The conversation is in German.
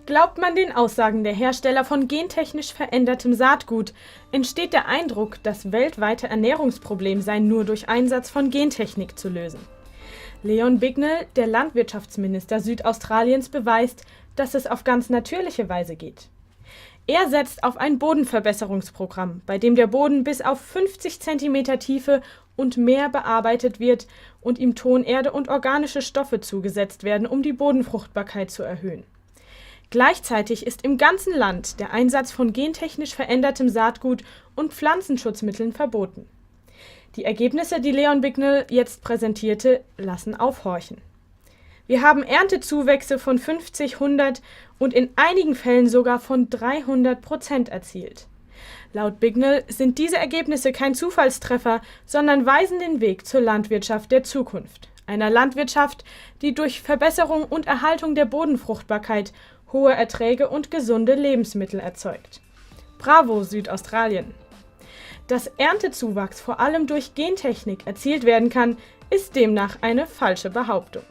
Glaubt man den Aussagen der Hersteller von gentechnisch verändertem Saatgut, entsteht der Eindruck, das weltweite Ernährungsproblem sei nur durch Einsatz von Gentechnik zu lösen. Leon Bignell, der Landwirtschaftsminister Südaustraliens, beweist, dass es auf ganz natürliche Weise geht. Er setzt auf ein Bodenverbesserungsprogramm, bei dem der Boden bis auf 50 cm Tiefe und mehr bearbeitet wird und ihm Tonerde und organische Stoffe zugesetzt werden, um die Bodenfruchtbarkeit zu erhöhen. Gleichzeitig ist im ganzen Land der Einsatz von gentechnisch verändertem Saatgut und Pflanzenschutzmitteln verboten. Die Ergebnisse, die Leon Bignell jetzt präsentierte, lassen aufhorchen. Wir haben Erntezuwächse von 50, 100 und in einigen Fällen sogar von 300% erzielt. Laut Bignell sind diese Ergebnisse kein Zufallstreffer, sondern weisen den Weg zur Landwirtschaft der Zukunft. Einer Landwirtschaft, die durch Verbesserung und Erhaltung der Bodenfruchtbarkeit hohe Erträge und gesunde Lebensmittel erzeugt. Bravo, Südaustralien! Dass Erntezuwachs vor allem durch Gentechnik erzielt werden kann, ist demnach eine falsche Behauptung.